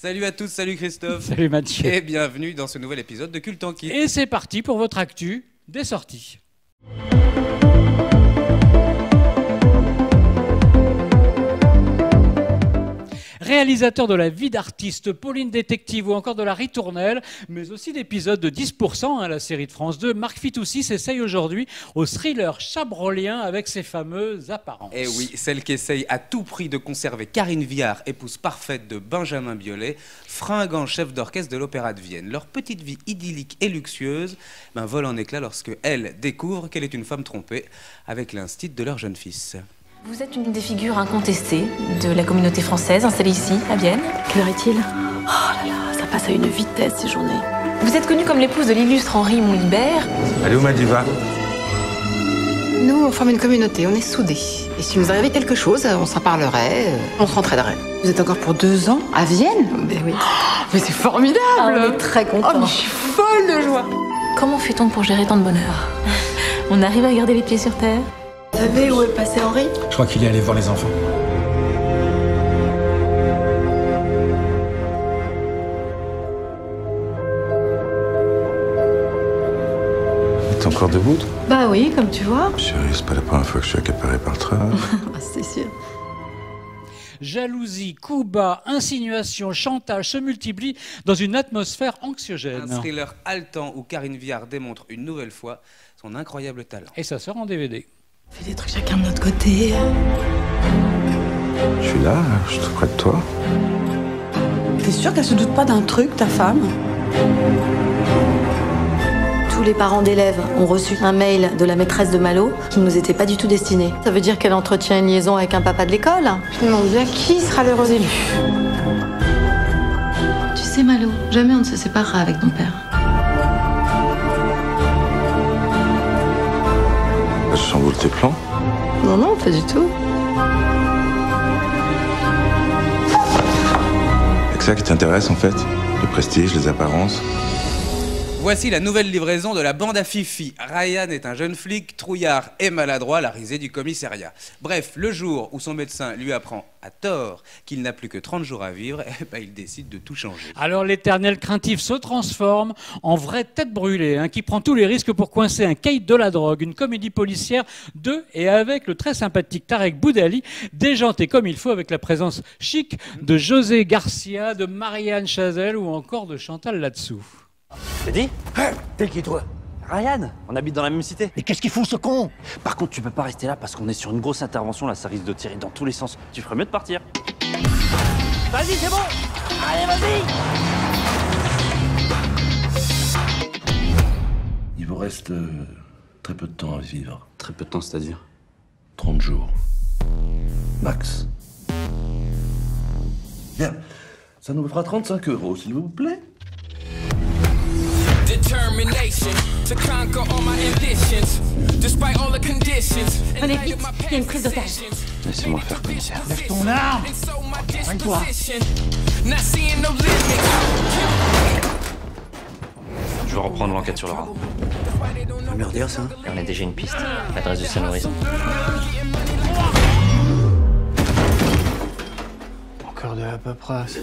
Salut à tous, salut Christophe. Salut Mathieu. Et bienvenue dans ce nouvel épisode de Culte en Kit. Et c'est parti pour votre actu des sorties. Réalisateur de La vie d'artiste, Pauline Détective ou encore de La Ritournelle, mais aussi d'épisodes de 10%, la série de France 2, Marc Fitoussi s'essaye aujourd'hui au thriller chabrolien avec ses fameuses apparences. Et oui, celle qui essaye à tout prix de conserver Karine Viard, épouse parfaite de Benjamin Biolay, fringant chef d'orchestre de l'Opéra de Vienne. Leur petite vie idyllique et luxueuse vole en éclats lorsque elle découvre qu'elle est une femme trompée avec l'instit de leur jeune fils. Vous êtes une des figures incontestées de la communauté française installée ici, à Vienne. Quelle heure est-il? Oh là là, ça passe à une vitesse ces journées. Vous êtes connue comme l'épouse de l'illustre Henri Montlibert. Elle est où ma diva? Nous, on forme une communauté, on est soudés. Et si nous arrivait quelque chose, on s'en parlerait, on s'entraiderait. Vous êtes encore pour 2 ans à Vienne? Ben oui. Mais c'est formidable! On est très contents. Oh, mais je suis folle de joie! Comment fait-on pour gérer tant de bonheur? On arrive à garder les pieds sur terre? Vous savez où est passé Henri? Je crois qu'il est allé voir les enfants. T'es encore debout, toi? Bah oui, comme tu vois. Chérie, c'est pas la première fois que je suis accaparé par le train. Ah, c'est sûr. Jalousie, coups bas, insinuations, chantage se multiplient dans une atmosphère anxiogène. Un thriller haletant où Karine Viard démontre une nouvelle fois son incroyable talent. Et ça sort en DVD. On fait des trucs chacun de notre côté. Je suis là, je suis tout près de toi. T'es sûr qu'elle se doute pas d'un truc, ta femme? Tous les parents d'élèves ont reçu un mail de la maîtresse de Malo qui ne nous était pas du tout destiné. Ça veut dire qu'elle entretient une liaison avec un papa de l'école. Je me demande bien qui sera l'heureux élu. Tu sais Malo, jamais on ne se séparera avec ton père. Je chamboule tes plans. Non, non, pas du tout. C'est que ça qui t'intéresse en fait? Le prestige, les apparences. Voici la nouvelle livraison de la bande à Fifi. Ryan est un jeune flic, trouillard et maladroit, la risée du commissariat. Bref, le jour où son médecin lui apprend à tort qu'il n'a plus que 30 jours à vivre, il décide de tout changer. Alors l'éternel craintif se transforme en vraie tête brûlée, qui prend tous les risques pour coincer un caïd de la drogue, une comédie policière de et avec le très sympathique Tarek Boudali, déjanté comme il faut avec la présence chic de José Garcia, de Marianne Chazelle ou encore de Chantal Latsou. T'as dit? T'es qui toi? Ryan, on habite dans la même cité. Mais qu'est-ce qu'il fout ce con? Par contre, tu peux pas rester là parce qu'on est sur une grosse intervention, là ça risque de tirer dans tous les sens. Tu ferais mieux de partir. Vas-y, c'est bon. Allez, vas-y. Il vous reste très peu de temps à vivre. Très peu de temps, c'est-à-dire? 30 jours. Max. Bien. Ça nous fera 35 €, s'il vous plaît. Allez, vite, il y a une prise d'otage. Laissez-moi faire, commissaire. Lève ton arme. Arrête-toi. Je vais reprendre l'enquête sur Laura. Ah merde, ça. Et on a déjà une piste. L'adresse de Saint-Maurice. Encore de la paperasse.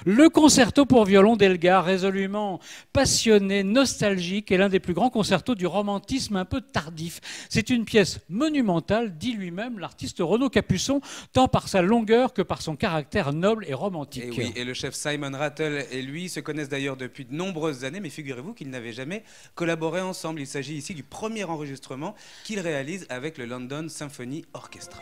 Le concerto pour violon d'Elgar, résolument passionné, nostalgique, est l'un des plus grands concertos du romantisme un peu tardif. C'est une pièce monumentale, dit lui-même l'artiste Renaud Capuçon, tant par sa longueur que par son caractère noble et romantique. Et oui, et le chef Simon Rattle et lui se connaissent d'ailleurs depuis de nombreuses années, mais figurez-vous qu'ils n'avaient jamais collaboré ensemble. Il s'agit ici du premier enregistrement qu'il réalise avec le London Symphony Orchestra.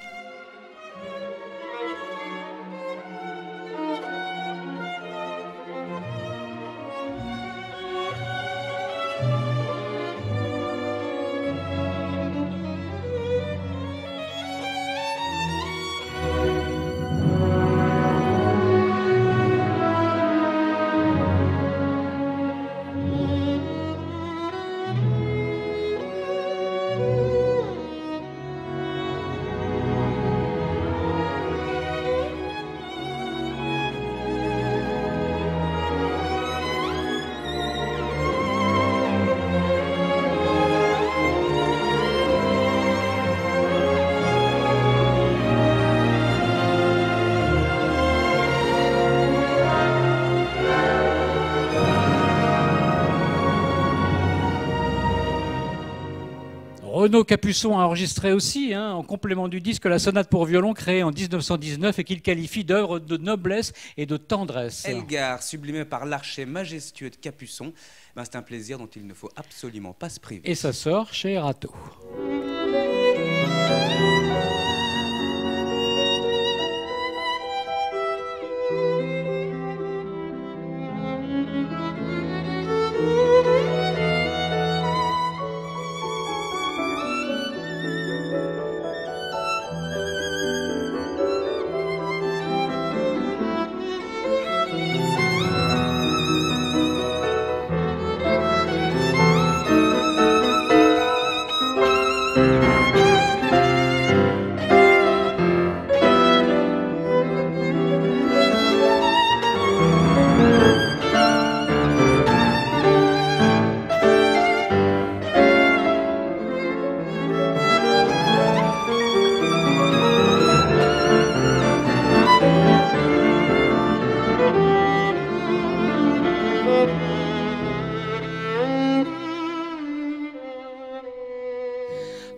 Renaud Capuçon a enregistré aussi, en complément du disque, la sonate pour violon créée en 1919 et qu'il qualifie d'œuvre de noblesse et de tendresse. Elgar, sublimé par l'archet majestueux de Capuçon, c'est un plaisir dont il ne faut absolument pas se priver. Et ça sort chez Erato.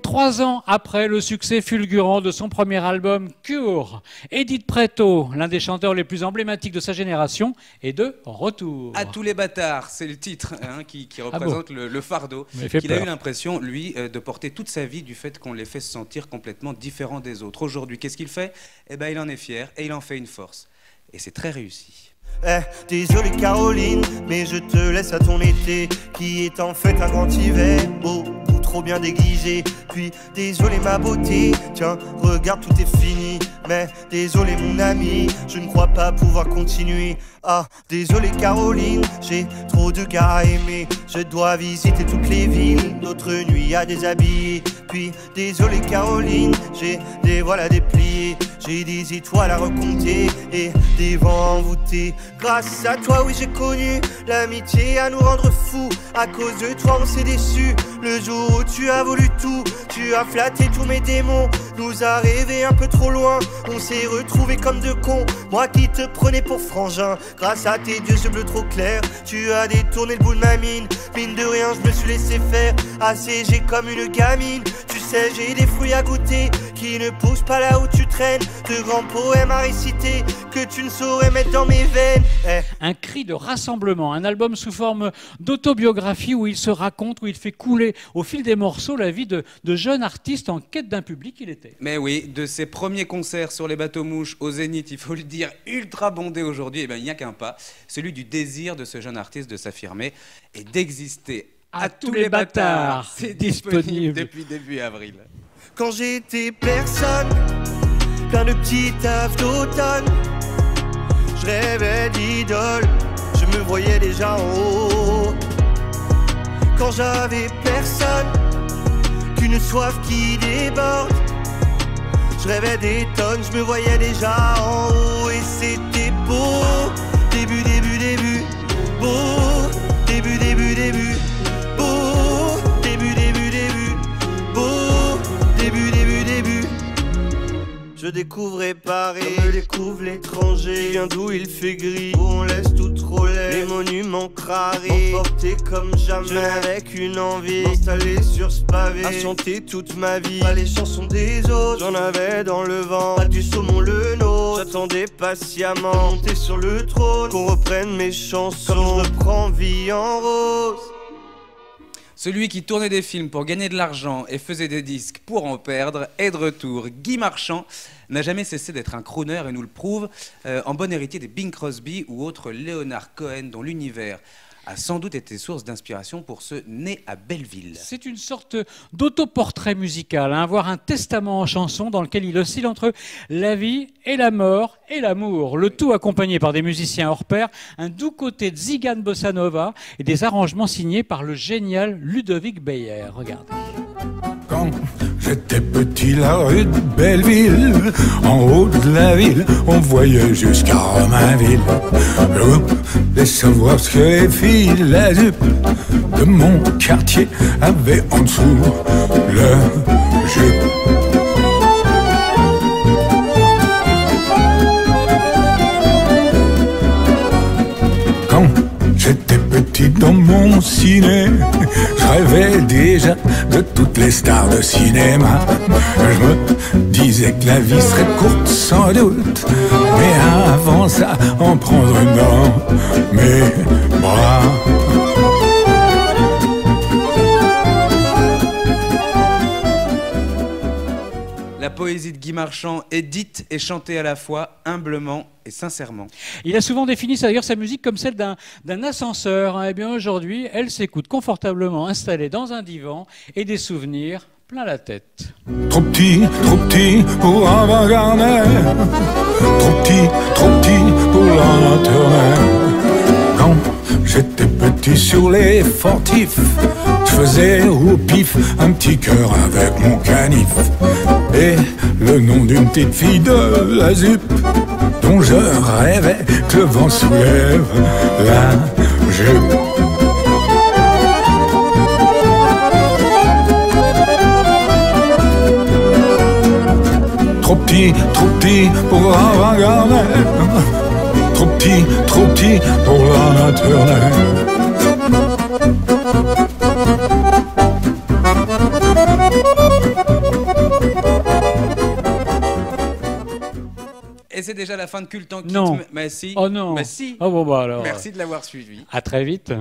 Trois ans après le succès fulgurant de son premier album Cure, Edith Preto, l'un des chanteurs les plus emblématiques de sa génération, est de retour. À tous les bâtards, c'est le titre qui représente le fardeau qu'il a eu l'impression, lui, de porter toute sa vie du fait qu'on les fait se sentir complètement différents des autres. Aujourd'hui, qu'est-ce qu'il fait? Eh ben, il en est fier et il en fait une force. Et c'est très réussi. Désolé Caroline, mais je te laisse à ton été, qui est en fait un grand hiver, beaucoup trop bien déguisé. Puis désolé ma beauté, tiens, regarde tout est fini. Mais désolé mon ami, je ne crois pas pouvoir continuer. Ah, désolé Caroline, j'ai trop de gars à aimer. Je dois visiter toutes les villes, notre nuit à déshabiller. Puis désolé Caroline, j'ai des voiles à déplier. J'ai des étoiles à recompter et des vents envoûtés. Grâce à toi, oui j'ai connu l'amitié à nous rendre fous. À cause de toi on s'est déçus. Le jour où tu as voulu tout, tu as flatté tous mes démons. Nous a rêvé un peu trop loin, on s'est retrouvés comme deux cons. Moi qui te prenais pour frangin, grâce à tes yeux bleus trop clairs, tu as détourné le bout de ma mine. Mine de rien je me suis laissé faire, assiégé comme une gamine. Tu sais j'ai des fruits à goûter, qui ne poussent pas là où tu traînes. De grands poèmes à réciter, que tu ne saurais mettre dans mes veines. Un cri de rassemblement, un album sous forme d'autobiographie où il se raconte, où il fait couler au fil des morceaux la vie de jeunes artistes en quête d'un public qu'il était. Mais oui, de ses premiers concerts sur les bateaux-mouches au Zénith, il faut le dire, ultra bondé aujourd'hui, il n'y a qu'un pas, celui du désir de ce jeune artiste de s'affirmer et d'exister. À tous les bâtards, c'est disponible depuis début avril. Quand j'étais personne, plein de petits tafs d'automne, je rêvais d'idole, je me voyais déjà en haut. Quand j'avais personne, qu'une soif qui déborde, je rêvais des tonnes, je me voyais déjà en haut. Et c'était beau, début, début, début, beau, début, début, début, beau, début, début, début, beau, début, début, début. Je découvrais Paris, je me découvre l'étranger. Viens d'où il fait gris, où on laisse tout trop laid. Les monuments crarés, emportés comme jamais. Je n'avais qu'une envie, installé sur ce pavé, à chanter toute ma vie. Pas les chansons des autres, j'en avais dans le vent. Pas du saumon le nôtre, j'attendais patiemment monter sur le trône, qu'on reprenne mes chansons. Comme je reprends vie en rose. Celui qui tournait des films pour gagner de l'argent et faisait des disques pour en perdre est de retour. Guy Marchand n'a jamais cessé d'être un crooner et nous le prouve en bon héritier des Bing Crosby ou autres Leonard Cohen, dont l'univers a sans doute été source d'inspiration pour ceux nés à Belleville. C'est une sorte d'autoportrait musical, voire un testament en chanson dans lequel il oscille entre la vie et la mort et l'amour. Le tout accompagné par des musiciens hors pair, un doux côté de Zigane Bossa Nova et des arrangements signés par le génial Ludovic Beyer. Regardez. Quand j'étais petit, la rue de Belleville, en haut de la ville, on voyait jusqu'à Romainville. Je voulais savoir ce que les filles, la jupe de mon quartier avaient en dessous le jupe. Quand j'étais petit dans mon ciné. Je rêvais déjà de toutes les stars de cinéma. Je me disais que la vie serait courte sans doute, mais avant ça, en prendre une dans mes bras. La poésie de Guy Marchand est dite et chantée à la fois, humblement et sincèrement. Il a souvent défini d'ailleurs sa musique comme celle d'un ascenseur. Hein. Eh bien aujourd'hui, elle s'écoute confortablement installée dans un divan et des souvenirs plein la tête. Trop petit pour avoir Gardner. Trop petit pour la maternelle. Quand j'étais petit sur les fortifs, je faisais au pif un petit cœur avec mon canif. Et le nom d'une petite fille de la ZUP, dont je rêvais que le vent soulève la jupe. Trop petit pour avoir Gardner. Trop petit pour la maternelle. Et c'est déjà la fin de Culte en Kit. Non. Mais si. Oh non. Mais si. Oh bon bah alors. Merci de l'avoir suivi. À très vite.